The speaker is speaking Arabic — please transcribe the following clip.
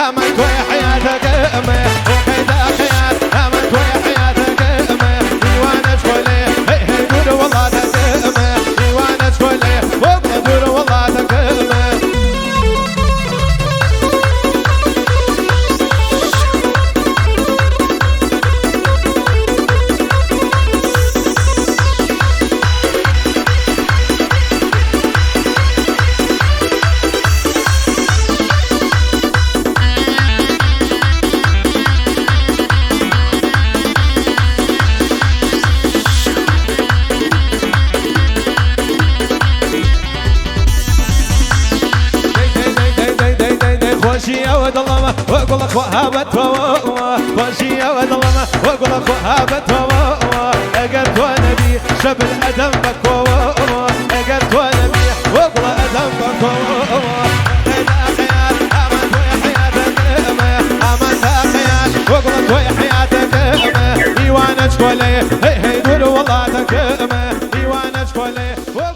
امنت ويا حياتك امي وكذا خيال امنت ويا حياتك امي ديوانك ولي هي هي دور والله تكمي ديوانك ولي وقل دور والله تكمي خوشي يا ود الله واقول لك وهابت خوشي يا ود الله واقول لك وهابت اجرت ونبي شب الادم بك اجرت ونبي واقول ادم بك هذا خيال امنت ويا حياتك امنت خيال واقول لك ويا حياتك ديوانك ولي هي هي دور والله تكمل ديوانك ولي